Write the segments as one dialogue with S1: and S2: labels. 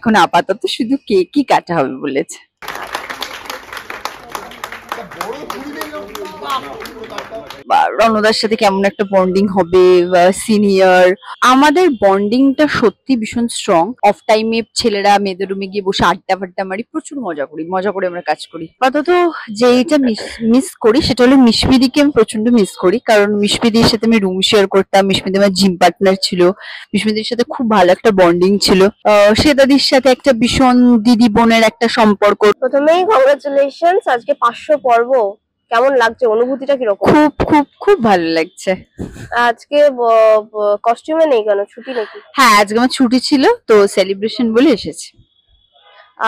S1: এখন আপাতত শুধু কেকই কাটা হবে বলেছে। রণদার সাথে কেমন একটা বন্ডিং হবে, সিনিয়র। আমাদের বন্ডিংটা সত্যি ভীষণ স্ট্রং। অফ টাইমে ছেলেরা মেয়েদের রুমে গিয়ে বসে আড্ডা ফাড্ডা মারি, প্রচুর মজা করে আমরা কাজ করি। আপাতত যেটা মিস করি সেটা হলো মিশমিদিকে আমি প্রচন্ড মিস করি, কারণ মিশমিদির সাথে আমি রুম শেয়ার করতাম। মিশমিদি আমার জিম পার্টনার ছিল, মিশমিদির সাথে খুব ভালো একটা বন্ডিং ছিল। শ্বেতাদির সাথে একটা ভীষণ দিদি বোনের একটা সম্পর্ক।
S2: প্রথমেই কংগ্রাচুলেশন, আজকে 500 পর্ব। কেমন লাগছে, অনুভূতিটা কিরকম?
S1: খুব খুব খুব ভালো লাগছে।
S2: আজকে কস্টিউমে নেই কেন, ছুটি নাকি?
S1: হ্যাঁ, আজকে আমার ছুটি ছিল, তো সেলিব্রেশন বলে এসেছি।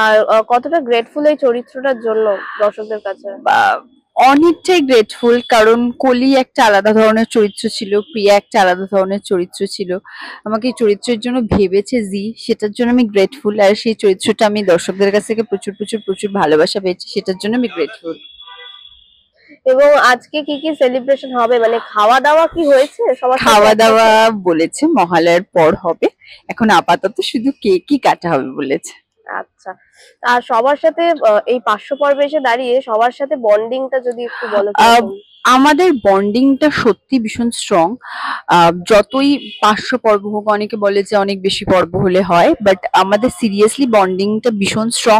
S2: আর কতটা গ্রেটফুল এই চরিত্রটার জন্য দর্শকদের কাছে?
S1: অনেকটাই গ্রেটফুল, কারণ কলি একটা আলাদা ধরনের চরিত্র ছিল, প্রিয়া একটা আলাদা ধরনের চরিত্র ছিল। আমাকে এই চরিত্রের জন্য ভেবেছে জি, সেটার জন্য আমি গ্রেটফুল। আর সেই চরিত্রটা আমি দর্শকদের কাছ থেকে প্রচুর প্রচুর প্রচুর ভালোবাসা পেয়েছি, সেটার জন্য আমি গ্রেটফুল।
S2: এবং আজকে কি কি সেলিব্রেশন হবে, মানে খাওয়া দাওয়া কি হয়েছে? সবার
S1: খাওয়া দাওয়া বলেছে মহালয়ার পর হবে, এখন আপাতত শুধু কেকই কাটা হবে বলেছে।
S2: আচ্ছা, আর সবার সাথে এই 500 পর্বে এসে দাঁড়িয়ে সবার সাথে বন্ডিংটা যদি একটু বলো।
S1: আমাদের বন্ডিংটা সত্যি ভীষণ স্ট্রং। যতই 500 পর্ব হোক, অনেকে বলে যে অনেক বেশি পর্ব হলে হয়, বাট আমাদের সিরিয়াসলি বন্ডিংটা ভীষণ স্ট্রং।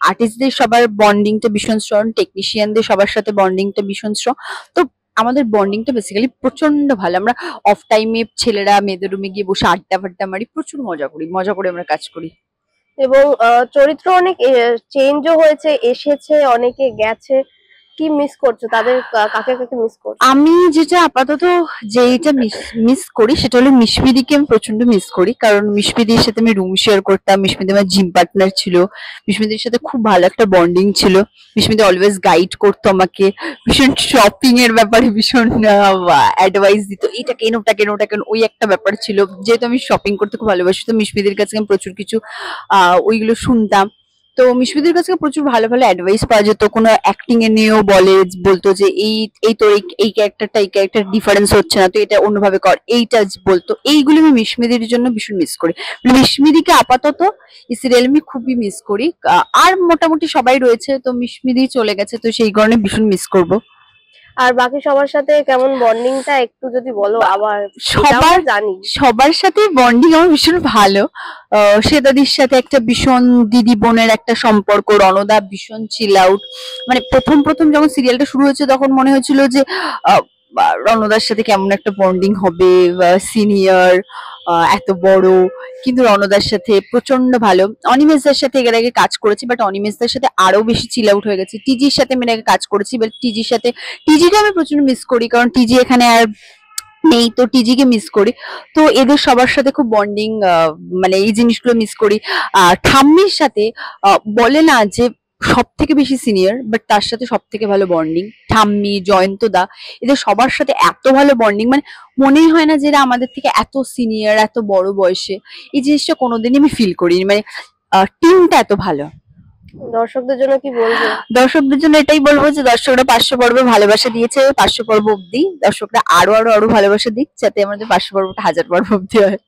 S1: আর্টিস্টদের সবার বন্ডিংটা ভীষণ স্ট্রং, টেকনিশিয়ানদের সবার সাথে বন্ডিংটা ভীষণ স্ট্রং। তো আমাদের বন্ডিংটা বেসিক্যালি প্রচন্ড ভালো। আমরা অফ টাইমে ছেলেরা মেয়েদের রুমে গিয়ে বসে আড্ডা ফাড্ডা মারি, প্রচুর মজা করে আমরা কাজ করি।
S2: এবং চরিত্র অনেক চেঞ্জও হয়েছে, এসেছে, অনেকে গেছে। কি মিস করছো তাদের, কাকে কাকে মিস করছো?
S1: আমি যেটা আপাতত যেটা মিস করি সেটা হলো মিশমিদিকে আমি প্রচন্ড মিস করি, কারণ মিশমিদির সাথে আমি রুম শেয়ার করতাম। মিশমিদি আমার জিম পার্টনার ছিল, মিশমিদির সাথে খুব ভালো একটা বন্ডিং ছিল। মিশমিদি অলওয়েজ গাইড করতো আমাকে, ভীষণ শপিং এর ব্যাপারে ভীষণ অ্যাডভাইস দিত, এটা কেন ওটা কেন ওটা কেন, ওই একটা ব্যাপার ছিল। যেহেতু আমি শপিং করতে খুব ভালোবাসি, তো মিশমিদির কাছে আমি প্রচুর কিছু ওইগুলো শুনতাম। তো মিশমিদির কাছে প্রচুর ভালো ভালো অ্যাডভাইস পাওয়া যেত। কোনো অ্যাক্টিং এ নিয়েও বলতো যে এই তোর এই ক্যারেক্টারটা এই ক্যারেক্টার ডিফারেন্স হচ্ছে না, তো এটা অন্যভাবে কর, এইটা বলতো। এইগুলো আমি মিশমিদির জন্য ভীষণ মিস করি। মিশমিদিকে আপাতত এই সিরিয়াল আমি খুবই মিস করি। আর মোটামুটি সবাই রয়েছে, তো মিশমিদি চলে গেছে, তো সেই কারণে ভীষণ মিস করব।
S2: আর বাকি সবার সাথে কেমন বন্ডিংটা একটু যদি বলো। আবার
S1: সবার সাথে বন্ডিং আমার ভীষণ ভালো। শ্বেতাদির সাথে একটা ভীষণ দিদি বোনের একটা সম্পর্ক। রণদা ভীষণ চিল আউট। মানে প্রথম যখন সিরিয়ালটা শুরু হয়েছে তখন মনে হয়েছিল যে রণদার সাথে কেমন একটা বন্ডিং হবে, সিনিয়র এত বড়। কিন্তু রণদার সাথে প্রচন্ড ভালো। অনিমেষদার সাথে এর আগে কাজ করেছি, বাট অনিমেষদার সাথে আরো বেশি চিল আউট হয়ে গেছে। টিজির সাথে আমি আগে কাজ করেছি, বাট টিজিকে আমি প্রচন্ড মিস করি, কারণ টিজি এখানে আর নেই, তো টিজিকে মিস করি। তো এদের সবার সাথে খুব বন্ডিং, মানে এই জিনিসগুলো মিস করি। ঠাম্মির সাথে বলে না যে সব থেকে বেশি সিনিয়র, বাট তার সাথে সব থেকে ভালো বন্ডিং। ঠাম্মি, জয়ন্তদা, এদের সবার সাথে এত ভালো বন্ডিং, মানে মনেই হয় না যে এরা আমাদের থেকে এত সিনিয়র, এত বড় বয়সে। এই জিনিসটা কোনোদিনই আমি ফিল করিনি, মানে টিমটা এত ভালো।
S2: দর্শকদের জন্য কি বলবো?
S1: দর্শকদের জন্য এটাই বলবো যে দর্শকরা 500 পর্বে ভালোবাসা দিয়েছে, 500 পর্ব অব্দি দর্শকরা আরো ভালোবাসা দিক, যাতে আমাদের 500 পর্বটা 1000 পর্ব অব্দি হয়।